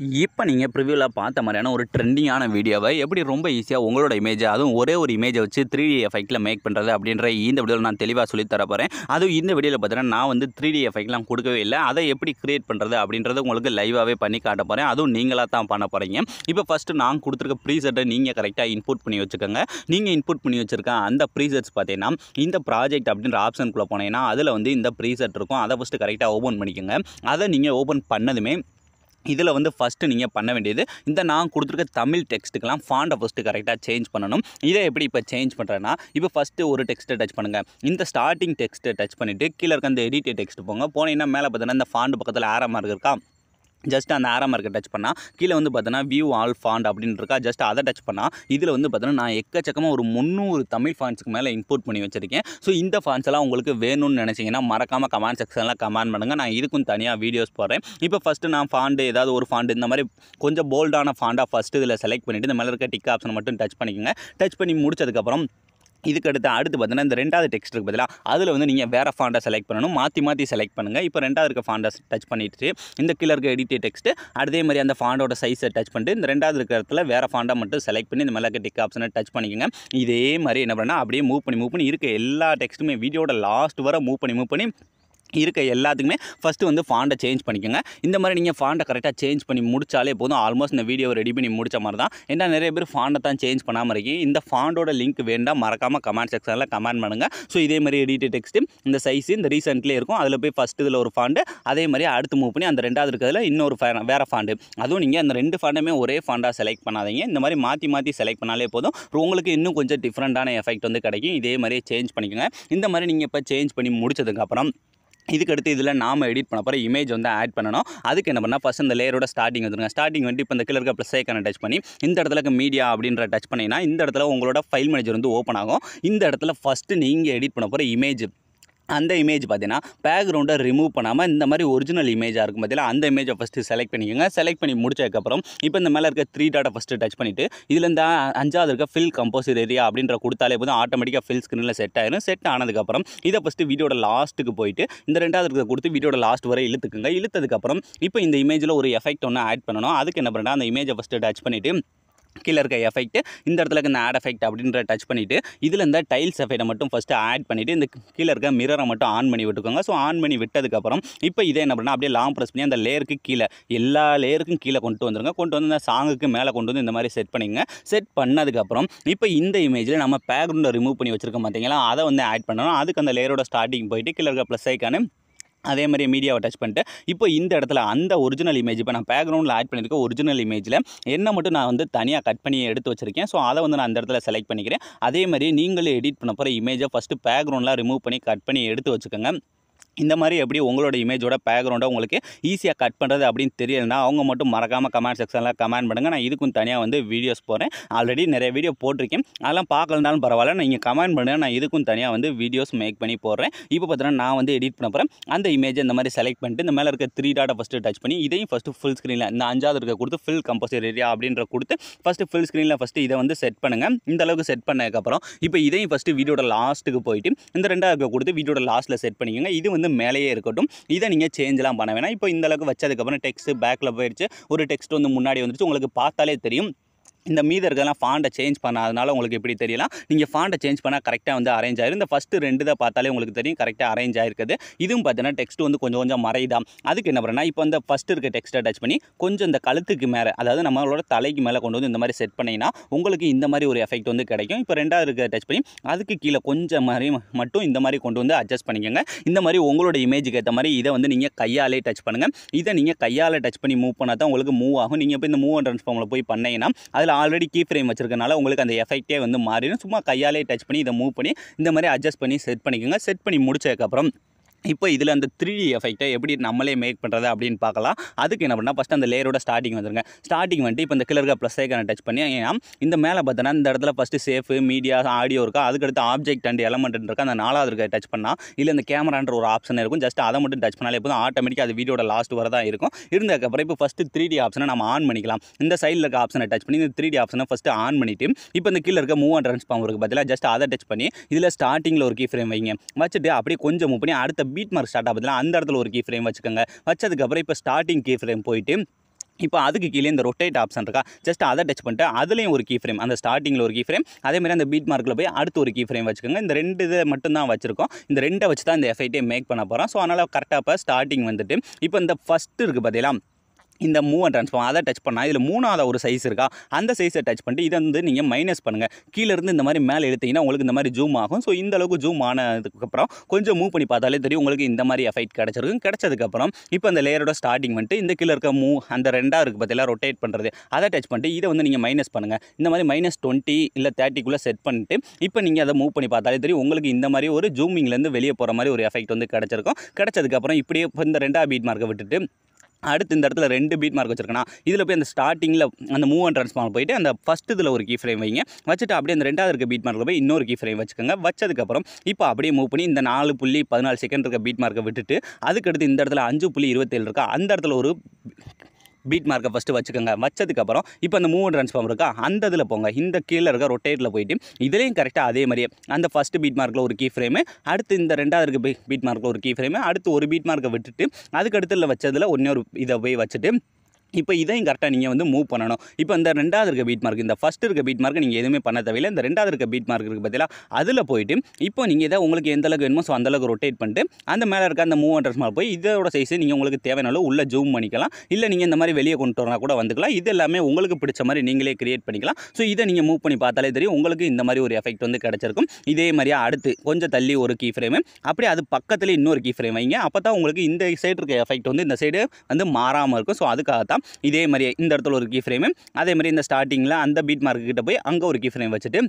இப்போ நீங்கள் ப்ரிவியூவில் பார்த்த மாதிரியான ஒரு ட்ரெண்டிங்கான வீடியோவை எப்படி ரொம்ப ஈஸியாக உங்களோட இமேஜை அதுவும் ஒரே ஒரு இமேஜை வச்சு 3D எஃபெக்ட்டில் மேக் பண்ணுறது அப்படின்ற இந்த வீடியோவில் நான் தெளிவாக சொல்லி தர போகிறேன். அதுவும் இந்த வீடியோவில் பார்த்தீங்கன்னா நான் வந்து 3D எஃபெக்ட்லாம் கொடுக்கவே இல்லை. அதை எப்படி கிரியேட் பண்ணுறது அப்படின்றது உங்களுக்கு லைவாகவே பண்ணி காட்ட போகிறேன். அதுவும் நீங்களாக தான் பண்ண போகிறீங்க. இப்போ ஃபஸ்ட்டு நான் கொடுத்துருக்க ப்ரீசெட்டை நீங்கள் கரெக்டாக இன்புட் பண்ணி வச்சுக்கோங்க. நீங்கள் இன்புட் பண்ணி வச்சுருக்க அந்த ப்ரீசெட்ஸ் பார்த்தீங்கன்னா இந்த ப்ராஜெக்ட் அப்படின்ற ஆப்ஷனுக்குள்ளே போனீங்கன்னா அதில் வந்து இந்த ப்ரீசெட் இருக்கும். அதை ஃபஸ்ட்டு கரெக்டாக ஓப்பன் பண்ணிக்கோங்க. அதை நீங்கள் ஓப்பன் பண்ணதுமே இதில் வந்து ஃபஸ்ட்டு நீங்கள் பண்ண வேண்டியது இந்த நான் கொடுத்துருக்க தமிழ் டெக்ஸ்ட்டுக்கெல்லாம் ஃபாண்டை ஃபஸ்ட்டு கரெக்டாக சேஞ்ச் பண்ணணும். இதை எப்படி இப்போ சேஞ்ச் பண்ணுறேன்னா இப்போ ஃபஸ்ட்டு ஒரு டெக்ஸ்ட்டை டச் பண்ணுங்கள். இந்த ஸ்டார்டிங் டெக்ஸ்ட்டை டச் பண்ணிவிட்டு கீழே இருக்க அந்த எடிட் டெக்ஸ்ட் போங்க. போனீங்கன்னா மேலே பார்த்தீங்கன்னா இந்த ஃபாண்ட் பக்கத்தில் ஆரோ மார்க் இருக்கா, ஜஸ்ட் அந்த ஆரோ மார்க்கை டச் பண்ணால் கீழே வந்து பார்த்தோன்னா வியூ ஆல் ஃபாண்ட் அப்படின்னு இருக்கா, ஜஸ்ட் அதை டச் பண்ணால் இதில் வந்து பார்த்தோன்னா நான் எக்கச்சக்கமாக ஒரு 300 தமிழ் ஃபாண்ட்ஸுக்கு மேலே இம்போர்ட் பண்ணி வச்சுருக்கேன். ஸோ இந்த ஃபாண்ட்ஸ் எல்லாம் உங்களுக்கு வேணும்னு நினச்சிங்கன்னா மறக்காமல் கமெண்ட் செக்ஷனில் கமெண்ட் பண்ணுங்கள். நான் இதுக்கும் தனியாக வீடியோஸ் போடுறேன். இப்போ ஃபஸ்ட்டு நான் ஃபாண்டு ஏதாவது ஒரு ஃபாண்டு இந்த மாதிரி கொஞ்சம் போல்டான ஃபாண்டாக ஃபஸ்ட்டு இதில் செலக்ட் பண்ணிவிட்டு இந்த மேலே இருக்க டிக் ஆப்ஷனை மட்டும் டச் பண்ணிக்கோங்க. டச் பண்ணி முடிச்சதுக்கப்புறம் இதுக்கு அடுத்து பார்த்தீங்கன்னா இந்த ரெண்டாவது டெக்ஸ்ட்டுக்கு பதிலாக அதில் வந்து நீங்கள் வேறு ஃபாண்டை செலக்ட் பண்ணணும். மாற்றி ஃபாண்ட் பண்ணுங்கள். இப்போ ரெண்டாவது இருக்க ஃபாண்டை டச் பண்ணிட்டு இந்த கீழே இருக்க எடிட் டெக்ஸ்ட்டு அதே மாதிரி அந்த ஃபாண்டோட சைஸை டச் பண்ணிட்டு இந்த ரெண்டாவது இருக்கிற இடத்துல வேறு ஃபாண்டை மட்டும் செலக்ட் பண்ணி இந்த மேலே இருக்க டிக் ஆப்ஷனை டச் பண்ணிக்கோங்க. இதே மாதிரி என்ன பண்ணால் அப்படியே மூவ் பண்ணி இருக்க எல்லா டெக்ஸ்ட்டுமே வீடியோட லாஸ்ட் வர மூவ் பண்ணி இருக்க எல்லாத்துக்குமே ஃபஸ்ட்டு வந்து ஃபாண்டை சேஞ்ச் பண்ணிக்கோங்க. இந்த மாதிரி நீங்கள் ஃபாண்டை கரெக்டாக சேஞ்ச் பண்ணி முடிச்சாலே போதும். ஆல்மோஸ்ட் இந்த வீடியோவை ரெடி பண்ணி முடிச்ச மாதிரி தான். ஏன்னா நிறைய பேர் ஃபாண்டை தான் சேஞ்ச் பண்ணாமல் இருக்கீங்க. இந்த ஃபாண்டோட லிங்க் வேண்டாம் மறக்காமல் கமெண்ட் செக்ஷனில் கமெண்ட் பண்ணுங்கள். ஸோ இதே மாதிரி எடிட் டெக்ஸ்ட்டு இந்த சைஸு இந்த ரீசெண்ட்லேயே இருக்கும். அதில் போய் ஃபஸ்ட்டு இதில் ஒரு ஃபாண்டு அதே மாதிரி அடுத்து மூவ் பண்ணி அந்த ரெண்டாவது இருக்கிறதுல இன்னொரு வேறு ஃபாண்டு. அதுவும் நீங்கள் அந்த ரெண்டு ஃபாண்டுமே ஒரே ஃபாண்டாக செலக்ட் பண்ணாதீங்க. இந்த மாதிரி மாற்றி செலக்ட் பண்ணாலே போதும். உங்களுக்கு இன்னும் கொஞ்சம் டிஃப்ரெண்ட்டான எஃபெக்ட் வந்து கிடைக்கும். இதே மாதிரியே சேஞ்ச் பண்ணிக்கோங்க. இந்த மாதிரி நீங்கள் இப்போ சேஞ்ச் பண்ணி முடிச்சதுக்கப்புறம் இதுக்கடுத்து இதில் நாம் எடிட் பண்ண போகிற இமேஜ் வந்து ஆட் பண்ணணும். அதுக்கு என்ன பண்ணால் ஃபஸ்ட் இந்த லேயரோட ஸ்டார்டிங் வந்துருங்க. ஸ்டார்டிங் வந்து இப்போ இந்த கீழே இருக்க ப்ளஸ் ஐக்கானை டச் பண்ணி இந்த இடத்துல மீடியா அப்படின்ற டச் பண்ணிங்கன்னா இந்த இடத்துல உங்களோட ஃபைல் மேனேஜர் வந்து ஓப்பன் ஆகும். இந்த இடத்துல ஃபஸ்ட்டு நீங்கள் எடிட் பண்ண போகிற இமேஜ் அந்த இமேஜ் பார்த்தீங்கன்னா பேக்ரவுண்டை ரிமூவ் பண்ணாமல் இந்த மாதிரி ஒரிஜினல் இமேஜாக இருக்கும் பார்த்தீங்கன்னா அந்த இமேஜை ஃபஸ்ட்டு செலக்ட் பண்ணிக்கோங்க. செலக்ட் பண்ணி முடிச்சதுக்கப்புறம் இப்போ இந்த மேலே இருக்க 3 டாட்டை ஃபஸ்ட்டு டச் பண்ணிவிட்டு இதில் இந்த 5வது இருக்க ஃபில் கம்போசர் ஏரியா அப்படின்ற கொடுத்தாலே போதும் ஆட்டோமேட்டிக்காக ஃபில் ஸ்க்ரீனில் செட் ஆயிடும். செட் ஆனதுக்கப்புறம் இதை ஃபஸ்ட்டு வீடியோட லாஸ்ட்டுக்கு போயிட்டு இந்த 2வது இருக்க கொடுத்து வீடியோட லாஸ்ட் வரை இழுத்துக்குங்க. இழுத்ததுக்கப்புறம் இப்போ இந்த இமேஜில் ஒரு எஃபெக்ட் ஒன்று ஆட் பண்ணணும். அதுக்கு என்ன பண்ணுறேன், அந்த இமேஜை ஃபஸ்ட்டு டச் பண்ணிவிட்டு கீழே இருக்க எஃபெக்ட் இந்த இடத்துல இந்த ஆட் எஃபெக்ட் அப்படின்ற டச் பண்ணிவிட்டு இதில் இந்த டைல்ஸ் எஃபெக்ட்டை மட்டும் ஃபஸ்ட்டு ஆட் பண்ணிவிட்டு இந்த கீழே இருக்க மிரரை மட்டும் ஆன் பண்ணி விட்டுக்கோங்க. ஸோ ஆன் பண்ணி விட்டதுக்கப்புறம் இப்போ இதை என்ன பண்ணால் அப்படியே லாங் ப்ரெஸ் பண்ணி அந்த லேயருக்கு கீழே எல்லா லேயருக்கும் கீழே கொண்டு வந்துருங்க. கொண்டு வந்து இந்த சாங்குக்கு மேலே கொண்டு வந்து இந்த மாதிரி செட் பண்ணிங்க. செட் பண்ணதுக்கப்புறம் இப்போ இந்த இமேஜில் நம்ம பேக்ரவுண்டை ரிமூவ் பண்ணி வச்சுருக்கோம் பார்த்தீங்களா, அதை வந்து ஆட் பண்ணணும். அதுக்கு அந்த லேயரோட ஸ்டார்டிங் போயிட்டு கீழே இருக்க ப்ளஸ் ஐக்கானு அதே மாதிரி மீடியாவை டச் பண்ணிட்டு இப்போ இந்த இடத்துல அந்த ஒரிஜினல் இமேஜ் இப்போ நான் பேக்ரவுண்டில் ஆட் பண்ணியிருக்க ஒரிஜினல் இமேஜில் என்ன மட்டும் நான் வந்து தனியாக கட் பண்ணி எடுத்து வச்சுருக்கேன். ஸோ அதை வந்து நான் அந்த இடத்துல செலக்ட் பண்ணிக்கிறேன். அதே மாதிரி நீங்களே எடிட் பண்ண போகிற இமேஜை ஃபஸ்ட்டு பேக்ரவுண்டில் ரிமூவ் பண்ணி கட் பண்ணி எடுத்து வச்சுக்கோங்க. இந்த மாதிரி எப்படி உங்களோட இமேஜோட பேக்ரவுண்டை உங்களுக்கு ஈஸியாக கட் பண்ணுறது அப்படின்னு தெரியலைன்னா அவங்க மட்டும் மறக்காமல் கமெண்ட் செக்ஷனில் கமெண்ட் பண்ணுங்கள். நான் இதுக்கும் தனியாக வந்து வீடியோஸ் போகிறேன். ஆல்ரெடி நிறைய வீடியோ போட்டிருக்கேன். அதெல்லாம் பார்க்கலனாலும் பரவாயில்ல, நீங்கள் கமெண்ட் பண்ணுங்கள். நான் இதுக்கும் தனியாக வந்து வீடியோஸ் மேக் பண்ணி போடுறேன். இப்போ பார்த்தீங்கன்னா நான் வந்து எடிட் பண்ண போகிறேன். அந்த இமேஜை இந்த மாதிரி செலக்ட் பண்ணிட்டு இந்த மேலே இருக்க 3 டாட்டை ஃபஸ்ட்டு டச் பண்ணி இதையும் ஃபஸ்ட்டு ஃபுல் ஸ்க்ரீனில் இந்த 5வது இருக்க கொடுத்து ஃபில் கம்போசர் ஏரியா அப்படின்ற கொடுத்து ஃபஸ்ட்டு ஃபுல் ஸ்க்ரீனில் ஃபஸ்ட்டு இதை வந்து செட் பண்ணுங்கள். இந்த அளவுக்கு செட் பண்ணதுக்கப்புறம் இப்போ இதையும் ஃபஸ்ட்டு வீடியோட லாஸ்ட்டுக்கு போயிட்டு இந்த 2வது கொடுத்து வீடியோட லாஸ்ட்டில் செட் பண்ணிக்கோங்க. இது வந்து மேலேயே இருக்கட்டும். இதை நீங்கள் சேஞ்செலாம் பண்ண வேணாம். இப்போ இந்த அளவுக்கு வச்சதுக்கப்புறம் டெக்ஸ்ட் பேக்கில் போயிடுச்சு. ஒரு டெக்ஸ்ட் வந்து முன்னாடி வந்துடுச்சு. உங்களுக்கு பார்த்தாலே தெரியும். இந்த மீதி இருக்கலாம் ஃபாண்டை சேஞ்ச் பண்ணாதனால உங்களுக்கு எப்படி தெரியலாம். நீங்கள் ஃபாண்டை சேஞ்ச் பண்ணால் கரெக்டாக வந்து அரேஞ்ச் ஆயிரும். இந்த ஃபஸ்ட்டு 2 தான் பார்த்தாலே உங்களுக்கு தெரியும் கரெக்டாக அரேஞ்ச் ஆயிருக்குது. இதுவும் பார்த்தீங்கன்னா டெக்ஸ்ட் வந்து கொஞ்சம் மறையுதான். அதுக்கு என்ன பண்ணுறேன்னா இப்போ இந்த ஃபஸ்ட்டு இருக்க டெக்ஸ்ட்டை டச் பண்ணி கொஞ்சம் இந்த கழுத்துக்கு மேலே அதாவது நம்மளோட தலைக்கு மேலே கொண்டு வந்து இந்த மாதிரி செட் பண்ணிங்கன்னா உங்களுக்கு இந்த மாதிரி ஒரு எஃபெக்ட் வந்து கிடைக்கும். இப்போ 2வது இருக்க டச் பண்ணி அதுக்கு கீழே கொஞ்சம் மாதிரி மட்டும் இந்த மாதிரி கொண்டு வந்து அட்ஜஸ்ட் பண்ணிக்கோங்க. இந்த மாதிரி உங்களோட இமேஜுக்கு ஏற்ற மாதிரி இதை வந்து நீங்கள் கையாலே டச் பண்ணுங்கள். இதை நீங்கள் கையால் டச் பண்ணி மூவ் பண்ணால் தான் உங்களுக்கு மூவ் ஆகும். நீங்கள் இப்போ இந்த மூவ் அண்ட் ட்ரான்ஸ்ஃபார்மில் போய் பண்ணீங்கன்னா அதில் ஆல்ரெடி கீ ஃப்ரேம் வச்சிருக்கனால உங்களுக்கு அந்த எஃபெக்டே வந்து மாறிடும். சும்மா கையாலே டச் பண்ணி இதை மூவ் பண்ணி இந்த மாதிரி அட்ஜஸ்ட் பண்ணி செட் பண்ணிக்கோங்க. செட் பண்ணி முடிச்சதுக்கப்புறம் இப்போ இதில் அந்த 3D எஃபெக்ட்டை எப்படி நம்மளே மேக் பண்ணுறது அப்படின்னு பார்க்கலாம். அதுக்கு என்ன பண்ணால் ஃபஸ்ட்டு அந்த லேயரோட ஸ்டார்டிங் வந்துருங்க. ஸ்டார்டிங் வந்துட்டு இப்போ இந்த கீழே இருக்க ப்ளஸ் ஐக்கானை டச் பண்ணி ஏன்னா இந்த மேலே பார்த்தோன்னா இந்த இடத்துல ஃபஸ்ட்டு சேஃபு மீடியா ஆடியோ இருக்கா, அதுக்கடுத்து ஆப்ஜெக்ட் அண்ட் எலமெண்ட் இருக்கா, அந்த 4வது இருக்க டச் பண்ணால் இல்லை இந்த கேமரான்ற ஒரு ஆப்ஷன் இருக்கும். ஜஸ்ட் அதை மட்டும் டச் பண்ணாலே போதும் ஆட்டோமேட்டிக்காக அது வீடியோட லாஸ்ட் வர தான் இருக்கும். இருந்ததுக்கப்புறம் இப்போ ஃபஸ்ட்டு 3D ஆப்ஷனை நம்ம ஆன் பண்ணிக்கலாம். இந்த சைடில் இருக்க ஆப்ஷனை டச் பண்ணி இந்த 3D ஆப்ஷனை ஃபஸ்ட்டு ஆன் பண்ணிவிட்டு இப்போ இந்த கீழே இருக்க மூவ் அண்ட் ட்ரான்ஸ்ஃபார்ம் இருக்குது பார்த்தீங்களா, ஜஸ்ட் அதை டச் பண்ணி இதில் ஸ்டார்டிங்கில் ஒரு கீ ஃப்ரேம் வைங்க. வச்சுட்டு அப்படியே கொஞ்சம் மூவ் பண்ணி அடுத்த பீட் மார்க் ஸ்டார்ட் ஆகுதுல அந்த இடத்துல ஒரு கீ ஃப்ரேம் வச்சுக்கோங்க. வச்சதுக்கப்புறம் இப்போ ஸ்டார்டிங் கீ ஃப்ரேம் போயிட்டு இப்போ அதுக்கு கீழே இந்த ரொட்டேட் ஆப்ஷன் இருக்கா, ஜஸ்ட் அதை டச் பண்ணிட்டு அதுலேயும் ஒரு கீ ஃப்ரேம், அந்த ஸ்டார்டிங்கில் ஒரு கீ ஃப்ரேம், அதேமாதிரி அந்த பீட் மார்க்கில் போய் அடுத்து ஒரு கீ ஃப்ரேம் வச்சுக்கோங்க. இந்த 2 இதை மட்டும் தான் வச்சுருக்கோம். இந்த 2 வச்சு தான் இந்த எஃபெக்ட்டே மேக் பண்ண போகிறோம். ஸோ அதனால் கரெக்டாக இப்போ ஸ்டார்டிங் வந்துட்டு இப்போ இந்த ஃபஸ்ட்டு இருக்குது பார்த்தீங்களா, இந்த மூவ் அண்ட் ட்ரான்ஸ்ஃபார்ம் அதை டச் பண்ணால் இதில் 3வது ஒரு சைஸ் இருக்கா, அந்த சைஸை டச் பண்ணிட்டு இதை வந்து நீங்கள் மைனஸ் பண்ணுங்கள். கீழேருந்து இந்த மாதிரி மேலே இழுத்தீங்கன்னா உங்களுக்கு இந்த மாதிரி ஜூம் ஆகும். ஸோ இந்த அளவுக்கு ஜூம் ஆனதுக்கப்புறம் கொஞ்சம் மூவ் பண்ணி பார்த்தாலே தெரியும் உங்களுக்கு இந்த மாதிரி எஃபெக்ட் கிடச்சிருக்கும். கிடச்சதுக்கப்புறம் இப்போ அந்த லேயரோட ஸ்டார்டிங் வந்துட்டு இந்த கீழே இருக்க அந்த 2 இருக்குது பார்த்தீங்களா ரொட்டேட் பண்ணுறது, அதை டச் பண்ணிட்டு இதை வந்து நீங்கள் மைனஸ் பண்ணுங்கள். இந்த மாதிரி -20 இல்லை 30க்குள்ளே செட் பண்ணிட்டு இப்போ நீங்கள் அதை மூவ் பண்ணி பார்த்தாலே தெரியும் உங்களுக்கு இந்த மாதிரி ஒரு ஜூமிங்லேருந்து வெளியே போகிற மாதிரி ஒரு எஃபெக்ட் வந்து கிடச்சிருக்கும். கிடச்சதுக்கப்புறம் இப்படியே இப்போ இந்த 2வது பீட் மார்க்கை விட்டுட்டு அடுத்து இந்த இடத்துல 2 பீட் மார்க் வச்சிருக்கேன்னா இதில் போய் அந்த ஸ்டார்டிங்கில் அந்த மூவ் அண்ட் ட்ரான்ஸ்ஃபார்ம் போயிட்டு அந்த ஃபஸ்ட் இதில் ஒரு கீ ஃப்ரேம் வைங்க. வச்சுட்டு அப்படியே அந்த 2வது இருக்க பீட் மார்க்கில் போய் இன்னொரு கீ ஃப்ரேம் வச்சுக்கோங்க. வச்சதுக்கப்புறம் இப்போ அப்படியே மூவ் பண்ணி இந்த 4.14 செகண்ட் இருக்க பீட் மார்க்கை விட்டுட்டு அதுக்கடுத்து இந்த இடத்துல 5.27 இருக்கா, அந்த இடத்துல ஒரு பீட் மார்க்கை ஃபஸ்ட்டு வச்சுக்கோங்க. வச்சதுக்கப்புறம் இப்போ அந்த மூவ் அண்ட் ட்ரான்ஸ்ஃபார்ம் இருக்கா, அந்த இதில் போங்க. இந்த கீழே இருக்க ரொட்டேட்டில் போயிட்டு இதுலேயும் கரெக்டாக அதே மாதிரியே அந்த ஃபஸ்ட்டு பீட் மார்க்கில் ஒரு கீ ஃப்ரேமு, அடுத்து இந்த 2வது இருக்க பீட் மார்க்கில் ஒரு கீ ஃப்ரேமு, அடுத்து ஒரு பீட் மார்க்கை விட்டுட்டு அதுக்கு அடுத்துல வச்சதில் இன்னொரு இதை போய் வச்சுட்டு இப்போ இதையும் கரெக்டாக நீங்கள் வந்து மூவ் பண்ணணும். இப்போ இந்த 2வது இருக்க பீட் மார்க், இந்த ஃபஸ்ட்டு இருக்க பீட் மார்க்கு நீங்கள் எதுவுமே பண்ண தேவையில்லை. இந்த 2வது இருக்க பீட் மார்க் இருக்குது பார்த்தீங்களா, அதில் போயிட்டு இப்போ நீங்கள் இதை உங்களுக்கு எந்த அளவுக்கு வேணுமோ ஸோ அந்தளவுக்கு ரொட்டேட் பண்ணிட்டு அந்த மேலே இருக்க அந்த மூவ் அண்ட் ட்ரான்ஸ்ஃபார்ம் போய் இதோட சைஸை நீங்கள் உங்களுக்கு தேவையான உள்ளே ஜூம் பண்ணிக்கலாம். இல்லை நீங்கள் இந்த மாதிரி வெளியே கொண்டு வரனா கூட வந்துக்கலாம். இது எல்லாமே உங்களுக்கு பிடிச்ச மாதிரி நீங்களே கிரியேட் பண்ணிக்கலாம். ஸோ இதை நீங்கள் மூவ் பண்ணி பார்த்தாலே தெரியும் உங்களுக்கு இந்த மாதிரி ஒரு எஃபெக்ட் வந்து கிடச்சிருக்கும். இதே மாதிரியே அடுத்து கொஞ்சம் தள்ளி ஒரு கீ ஃப்ரேமு, அப்படியே அது பக்கத்தில் இன்னொரு கீ ஃப்ரேம் வைங்க. அப்போ தான் உங்களுக்கு இந்த சைடு இருக்க எஃபெக்ட் வந்து இந்த சைடு வந்து மாறாமல் இருக்கும். ஸோ அதுக்காகத்தான் இதே மாதிரியே இந்த இடத்துல ஒரு கீ ஃப்ரேமு, அதே மாதிரி இந்த ஸ்டார்டிங்கில் அந்த பீட் மார்க்கு கிட்ட போய் அங்கே ஒரு கீ ஃப்ரேம் வச்சுட்டு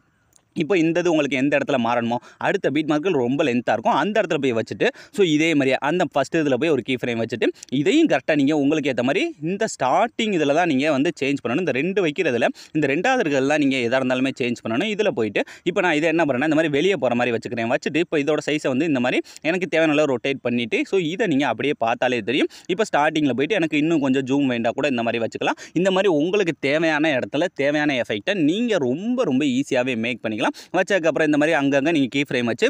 இப்போ இந்த இது உங்களுக்கு எந்த இடத்துல மாறணுமோ அடுத்த பீட் மார்க்கில் ரொம்ப லென்த்தாக இருக்கும் அந்த இடத்துல போய் வச்சுட்டு ஸோ இதே மாதிரியே அந்த ஃபஸ்ட்டு இதில் போய் ஒரு கீ ஃப்ரேம் வச்சுட்டு இதையும் கரெக்டாக நீங்கள் உங்களுக்கு ஏற்ற மாதிரி இந்த ஸ்டார்டிங் இதில் தான் நீங்கள் வந்து சேஞ்ச் பண்ணணும். இந்த 2 வைக்கிறதுல இந்த 2வது இருக்கிறதுலாம் நீங்கள் எதாக இருந்தாலுமே சேஞ்ச் பண்ணணும். இதில் போயிட்டு இப்போ நான் இதை என்ன பண்ணுறேன்னா இந்த மாதிரி வெளியே போகிற மாதிரி வச்சுக்கிறேன். வச்சுட்டு இப்போ இதோட சைஸை வந்து இந்த மாதிரி எனக்கு தேவையான ரொட்டேட் பண்ணிவிட்டு ஸோ இதை நீங்கள் அப்படியே பார்த்தாலே தெரியும். இப்போ ஸ்டார்டிங்கில் போயிட்டு எனக்கு இன்னும் கொஞ்சம் ஜூம் வேண்டாம் கூட இந்த மாதிரி வச்சுக்கலாம். இந்த மாதிரி உங்களுக்கு தேவையான இடத்துல தேவையான எஃபெக்டை நீங்கள் ரொம்ப ஈஸியாகவே மேக் பண்ணிக்கலாம். வச்சதுக்கப்புறம் இந்த மாதிரி அங்கங்கே நீங்கள் கீ ஃப்ரேம் வச்சு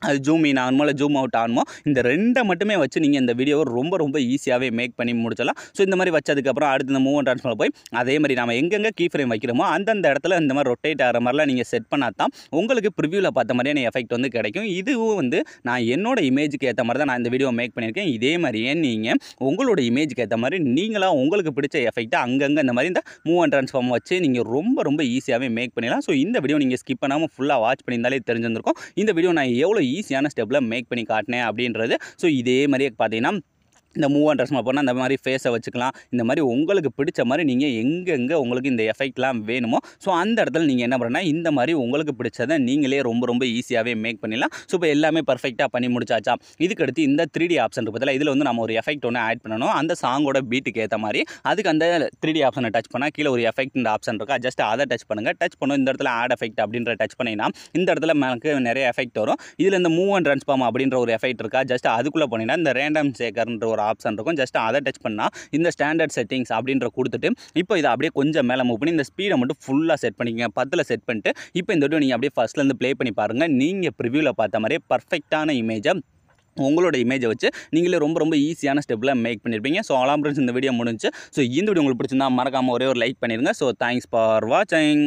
அது ஜூம் இன் ஆகணுமோ இல்லை ஜூம் அவுட் ஆகணுமோ இந்த 2 மட்டுமே வச்சு நீங்கள் இந்த வீடியோவை ரொம்ப ஈஸியாகவே மேக் பண்ணி முடிச்சிடலாம். ஸோ இந்த மாதிரி வச்சதுக்கப்புறம் அடுத்து இந்த மூவ் அண்ட் ட்ரான்ஸ்ஃபார்ம் போய் அதே மாதிரி நம்ம எங்கெங்கே கீ ஃப்ரேம் வைக்கிறோமோ அந்தந்த இடத்துல இந்த மாதிரி ரொட்டேட் ஆகிற மாதிரிலாம் நீங்கள் செட் பண்ணால் தான் உங்களுக்கு ப்ரிவியூவில் பார்த்த மாதிரியான எஃபெக்ட் வந்து கிடைக்கும். இதுவும் வந்து நான் என்னோட இமேஜுக்கு ஏற்ற மாதிரி தான் நான் இந்த வீடியோ மேக் பண்ணியிருக்கேன். இதே மாதிரியே நீங்கள் உங்களோட இமேஜுக்கு ஏற்ற மாதிரி நீங்களாக உங்களுக்கு பிடிச்ச எஃபெக்ட்டை அங்கங்கே இந்த மாதிரி இந்த மூவ் அண்ட் ட்ரான்ஸ்ஃபார்ம் வச்சு நீங்கள் ரொம்ப ஈஸியாகவே மேக் பண்ணிடலாம். ஸோ இந்த வீடியோ நீங்கள் ஸ்கிப் பண்ணாமல் ஃபுல்லாக வாட்ச் பண்ணியிருந்தாலே தெரிஞ்சிருக்கும் இந்த வீடியோ நான் எவ்வளோ ஈஸியான ஸ்டெப்பில் மேக் பண்ணி காட்டினேன் அப்படின்றது. ஸோ இதே மாதிரியே பார்த்தீங்கன்னா இந்த மூவ் அண்ட் ட்ரான்ஸ்ஃபார்ம் போனால் இந்த மாதிரி ஃபேஸை வச்சுக்கலாம். இந்த மாதிரி உங்களுக்கு பிடிச்ச மாதிரி நீங்கள் எங்கெங்கே உங்களுக்கு இந்த எஃபெக்ட்லாம் வேணுமோ ஸோ அந்த இடத்துல நீங்கள் என்ன பண்ணுறேன்னா இந்த மாதிரி உங்களுக்கு பிடிச்சதை நீங்களே ரொம்ப ஈஸியாகவே மேக் பண்ணிடலாம். ஸோ இப்போ எல்லாமே பர்ஃபெக்டாக பண்ணி முடிச்சாச்சா, இதுக்கடுத்து இந்த 3D ஆப்ஷன் பற்றில இதில் வந்து நம்ம ஒரு எஃபெக்ட் ஒன்று ஆட் பண்ணணும். அந்த சாங்கோட பீட்டுக்கு ஏற்ற மாதிரி அதுக்கு அந்த 3D ஆப்ஷனை டச் பண்ணால் கீழே ஒரு எஃபெக்ட் இந்த ஆப்ஷன் இருக்கா, ஜஸ்ட் அதை டச் பண்ணுங்கள். டச் பண்ணும் இந்த இடத்துல ஆட் எஃபெக்ட் அப்படின்ற டச் பண்ணிங்கன்னா இந்த இடத்துல எனக்கு நிறைய எஃபெக்ட் வரும். இதில் இந்த மூவ் அண்ட் ட்ரான்ஸ்ஃபார்ம் அப்படின்ற ஒரு எஃபெக்ட் இருக்கா, ஜஸ்ட் அதுக்குள்ளே போனீங்கன்னா இந்த ரேண்டம் சேக்கர்ன்ற ஒரு ஆப்ஷன் இருக்கும். ஜஸ்ட் அதை டச் பண்ணால் இந்த ஸ்டாண்டர்ட் செட்டிங்ஸ் அப்படின்ற கொடுத்துட்டு இப்போ இதை அப்படியே கொஞ்சம் மேலே மூவ் பண்ணி இந்த ஸ்பீடை மட்டும் ஃபுல்லாக செட் பண்ணிக்கங்க. 10ல் செட் பண்ணிட்டு இப்போ இந்த வீடியோ நீங்கள் அப்படியே ஃபஸ்ட்லேருந்து ப்ளே பண்ணி பாருங்கள். நீங்கள் ப்ரிவியூவில் பார்த்த மாதிரியே பர்ஃபெக்டான இமேஜை உங்களோட இமேஜை வச்சு நீங்களே ரொம்ப ஈஸியான ஸ்டெப்பில் மேக் பண்ணியிருப்பீங்க. ஸோ ஆல் ஃப்ரெண்ட்ஸ் இந்த வீடியோ முடிஞ்சு. ஸோ இந்த வீடியோ உங்களுக்கு பிடிச்சிருந்தா மறக்காமல் ஒரே ஒரு லைக் பண்ணிடுங்க. ஸோ தேங்க்ஸ் ஃபார் வாட்சிங்.